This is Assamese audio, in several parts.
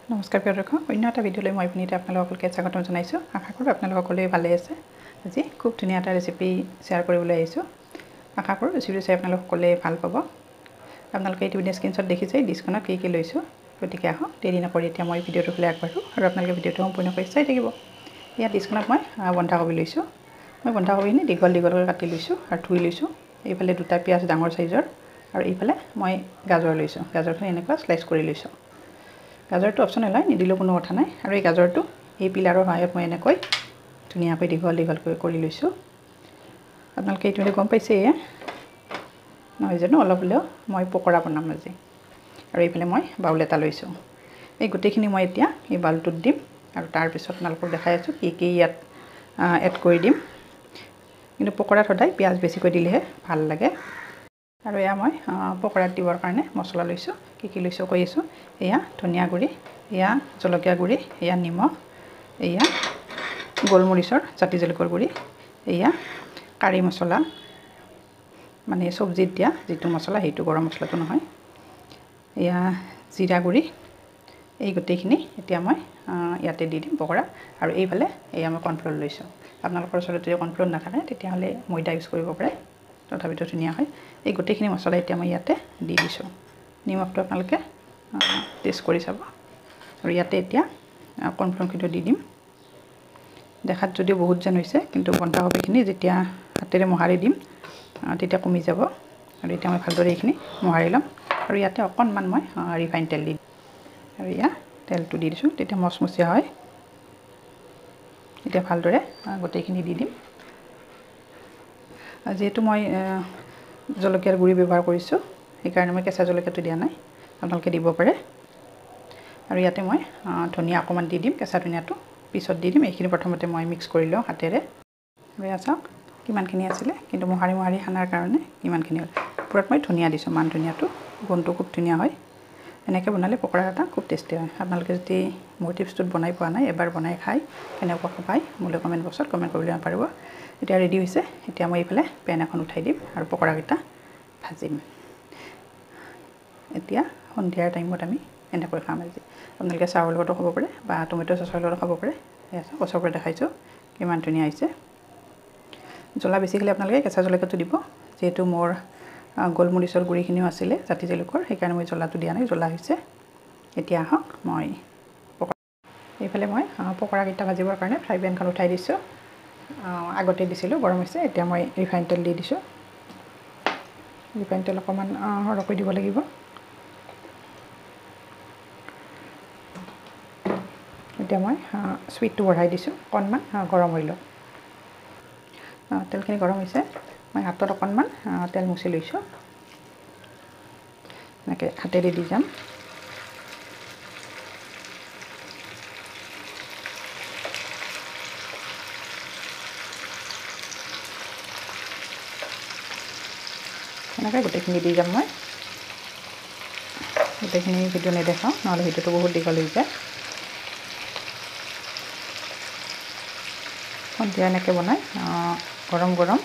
নমস্কাৰ প্ৰিয় দৰ্শক, অন্য এটা ভিডিঅ'লৈ মই পুনিতে আপোনালোকলৈ স্বাগতম জনাইছোঁ। আশা কৰোঁ আপোনালোক সকলোৱে ভালে আছে। আজি খুব ধুনীয়া এটা ৰেচিপি শ্বেয়াৰ কৰিবলৈ আহিছোঁ। আশা কৰোঁ ৰেচিপিটো চাই আপোনালোক সকলোৱে ভাল পাব। আপোনালোকে ইতিমধ্যে স্ক্ৰীনশ্বট দেখিছে ডিছখনত কি লৈছোঁ। গতিকে আহক দেৰি নকৰি এতিয়া মই ভিডিঅ'টো ফালে আগবাঢ়োঁ আৰু আপোনালোকে ভিডিঅ'টো সম্পূৰ্ণকৈ চাই থাকিব। ইয়াত ডিছখনত মই বন্ধাকবি লৈছোঁ। মই বন্ধাকবিখিনি দীঘলকৈ কাটি লৈছোঁ আৰু ধুই লৈছোঁ। এইফালে দুটা পিঁয়াজ ডাঙৰ চাইজৰ আৰু এইফালে মই গাজৰ লৈছোঁ। গাজৰখিনি এনেকুৱা স্লাইচ কৰি লৈছোঁ। গাজৰটো অপশ্যনেল হয়, নিদিলেও কোনো কথা নাই। আৰু এই গাজৰটো এই পিলাৰৰ সহায়ত মই এনেকৈ ধুনীয়াকৈ দীঘলকৈ কৰি লৈছোঁ। আপোনালোকে এইটো গম পাইছেই নহয় জানো, অলপ হ'লেও মই পকৰা বনাম আজি। আৰু এইফালে মই বাউল এটা লৈছোঁ। এই গোটেইখিনি মই এতিয়া এই বাউলটোত দিম আৰু তাৰপিছত আপোনালোকক দেখাই আছোঁ কি ইয়াত এড কৰি দিম। কিন্তু পকৰাত সদায় পিঁয়াজ বেছিকৈ দিলেহে ভাল লাগে। আৰু এয়া মই পকৰাত দিবৰ কাৰণে মছলা লৈছোঁ। কি লৈছোঁ কৈ আছোঁ। এয়া ধনিয়া গুড়ি, এয়া জলকীয়া গুড়ি, এয়া নিমখ, এয়া গোলমৰিচৰ জাতি জলকীয়াৰ গুড়ি, এয়া কাৰি মছলা, মানে চব্জিত দিয়া যিটো মছলা সেইটো গৰম মছলাটো নহয়, এয়া জিৰা গুড়ি। এই গোটেইখিনি এতিয়া মই ইয়াতে দি দিম পকৰা। আৰু এইফালে এয়া মই কৰ্ণফ্ল'ৰ লৈছোঁ। আপোনালোকৰ ওচৰত যদি কৰ্ণফ্ল'ৰ নাথাকে তেতিয়াহ'লে ময়দা ইউজ কৰিব পাৰে, তথাপিতো ধুনীয়া হয়। এই গোটেইখিনি মছলা এতিয়া মই ইয়াতে দি দিছোঁ। নিমখটো আপোনালোকে টেষ্ট কৰি চাব। আৰু ইয়াতে এতিয়া কৰ্ণফ্ল'ৰখিনি দি দিম। দেখাত যদিও বহুত যেন হৈছে, কিন্তু বন্ধাকবিখিনি যেতিয়া হাতেৰে মোহাৰি দিম তেতিয়া কমি যাব। আৰু এতিয়া মই ভালদৰে এইখিনি মোহাৰি ল'ম। আৰু ইয়াতে অকণমান মই ৰিফাইন তেল দি দিম। আৰু ইয়াত তেলটো দি দিছোঁ, তেতিয়া মচমচীয়া হয়। এতিয়া ভালদৰে গোটেইখিনি দি দিম। যিহেতু মই জলকীয়াৰ গুড়ি ব্যৱহাৰ কৰিছোঁ, সেইকাৰণে মই কেঁচা জলকীয়াটো দিয়া নাই, আপোনালোকে দিব পাৰে। আৰু ইয়াতে মই ধনিয়া অকণমান দি দিম, কেঁচা ধনিয়াটো পিছত দি দিম। এইখিনি প্ৰথমতে মই মিক্স কৰি লওঁ হাতেৰে। আৰু এয়া চাওক কিমানখিনি আছিলে, কিন্তু মোহাৰি সানাৰ কাৰণে কিমানখিনি হ'ল। ওপৰত মই ধনিয়া দিছোঁ, মান ধনিয়াটো গোন্ধটো খুব ধুনীয়া হয়। এনেকৈ বনালে পকৰা এটা খুব টেষ্টি হয়। আপোনালোকে যদি মোৰ টিপছটোত বনাই পোৱা নাই, এবাৰ বনাই খাই কেনেকুৱা পায় মোলৈ কমেণ্ট বক্সত কমেণ্ট কৰিবলৈ নাপাহৰিব। এতিয়া ৰেডি হৈছে। এতিয়া মই এইফালে পেন এখন উঠাই দিম আৰু পকৰাকেইটা ভাজিম। এতিয়া সন্ধিয়াৰ টাইমত আমি এনেকৈ খাম আজি। আপোনালোকে চাহৰ লগতো খাব পাৰে বা টমেটো চচৰ লগতো খাব পাৰে। এয়া গছৰ পৰা দেখাইছোঁ কিমান ধুনীয়া হৈছে। জ্বলা বেছি খালে আপোনালোকে কেঁচা জলকীয়াটো দিব। যিহেতু মোৰ গোলমৰিচৰ গুড়িখিনিও আছিলে জাতি জলকীয়াৰ, সেইকাৰণে মই জ্বলাটো দিয়া নাই, জ্বলা হৈছে। এতিয়া আহক মই এইফালে মই পকৰাকেইটা ভাজিবৰ কাৰণে ফ্ৰাই পেনখন উঠাই দিছোঁ। আগতে দিছিলোঁ, গৰম হৈছে। এতিয়া মই ৰিফাইন তেল দি দিছোঁ। ৰিফাইন তেল অকণমান সৰহকৈ দিব লাগিব। এতিয়া মই চুইটটো বঢ়াই দিছোঁ, অকণমান গৰম হৈ লওক। তেলখিনি গৰম হৈছে। মই হাতত অকণমান তেল মুচি লৈছোঁ। এনেকৈ হাতেৰে দি যাম। এনেকৈ গোটেইখিনি দি যাম মই। গোটেইখিনি ভিডিঅ' নেদেখাওঁ, নহ'লে ভিডিঅ'টো বহুত দীঘল হৈ যায়। সন্ধিয়া এনেকৈ বনাই গৰম গৰম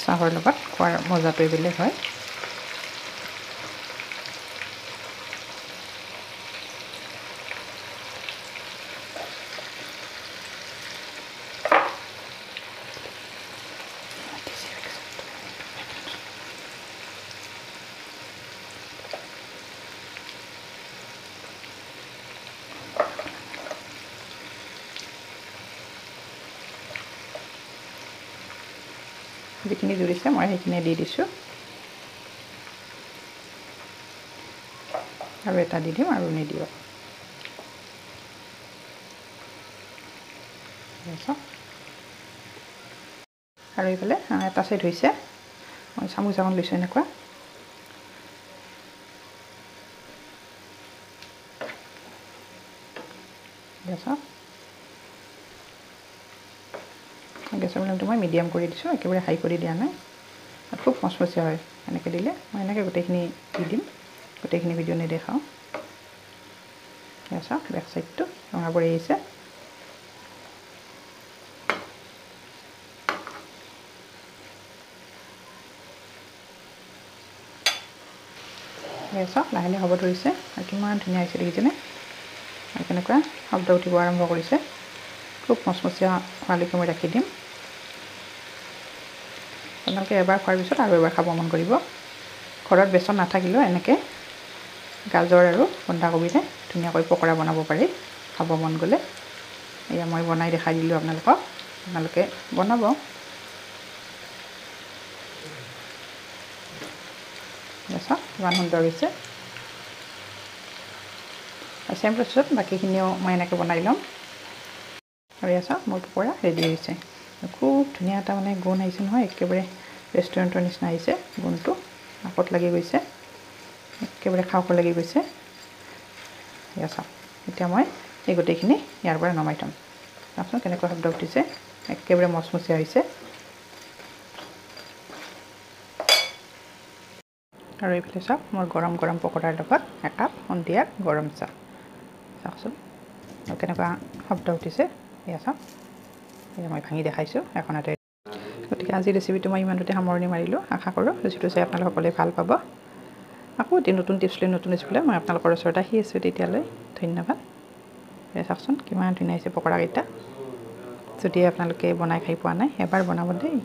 চাহৰ লগত খোৱাৰ মজাটোৱে বেলেগ হয়। যিখিনি জুৰিছে মই সেইখিনি দি দিছোঁ। আৰু এটা দি দিম আৰু নিদিওঁ। আৰু এইফালে এটা চাইড হৈছে। মই চামুচ এখন লৈছোঁ এনেকুৱা। গেছৰ ফ্লেমটো মই মিডিয়াম কৰি দিছোঁ, একেবাৰে হাই কৰি দিয়া নাই। খুব মচমচীয়া হয় এনেকৈ দিলে। মই এনেকৈ গোটেইখিনি দি দিম। গোটেইখিনি ভিডিঅ' নেদেখাওঁ। চাওক বেক চাইডটো ৰঙা পৰি আহিছে। চাওক লাহে লাহে হ'ব ধৰিছে আৰু কিমান ধুনীয়া হৈছে দেখিছেনে। আৰু কেনেকুৱা শব্দ উঠিব আৰম্ভ কৰিছে। খুব মচমচীয়া হোৱালৈকে মই ৰাখি দিম। আপোনালোকে এবাৰ খোৱাৰ পিছত আৰু এবাৰ খাব মন কৰিব। ঘৰত বেচন নাথাকিলেও এনেকৈ গাজৰ আৰু বন্ধাকবিৰে ধুনীয়াকৈ পকৰা বনাব পাৰি খাব মন গ'লে। এয়া মই বনাই দেখাই দিলোঁ আপোনালোকক, আপোনালোকে বনাব। চাওক ইমান সুন্দৰ হৈছে। আৰু চেম প্ৰচেছত বাকীখিনিও মই এনেকৈ বনাই ল'ম। আৰু এয়া চাওক মোৰ পকৰা ৰেডি হৈছে। খুব ধুনীয়া এটা মানে গোন্ধ আহিছে নহয়, একেবাৰে ৰেষ্টুৰেণ্টৰ নিচিনা আহিছে। গোন্ধটো নাকত লাগি গৈছে, একেবাৰে খাওঁ লাগি গৈছে। এয়া চাওক, এতিয়া মই এই গোটেইখিনি ইয়াৰ পৰা নমাই থ'ম। চাওকচোন কেনেকুৱা শব্দ উঠিছে, একেবাৰে মচমচীয়া হৈছে। আৰু এইফালে চাওক মোৰ গৰম গৰম পকৰাৰ লগত একাপ সন্ধিয়াৰ গৰম চাহ। চাওকচোন আৰু কেনেকুৱা শব্দ উঠিছে। এয়া চাওক, এয়া মই ভাঙি দেখাইছোঁ এখনতে। গতিকে আজিৰ ৰেচিপিটো মই ইমানতে সামৰণি মাৰিলোঁ। আশা কৰোঁ ৰেচিপিটো চাই আপোনালোক সকলোৱে ভাল পাব। আকৌ এটি নতুন টিপছ লৈ নতুন ৰেচিপি লৈ মই আপোনালোকৰ ওচৰত আহি আছোঁ। তেতিয়ালৈ ধন্যবাদ। এয়া চাওকচোন কিমান ধুনীয়া হৈছে পকৰাকেইটা। যদি আপোনালোকে বনাই খাই পোৱা নাই এবাৰ বনাব দেই।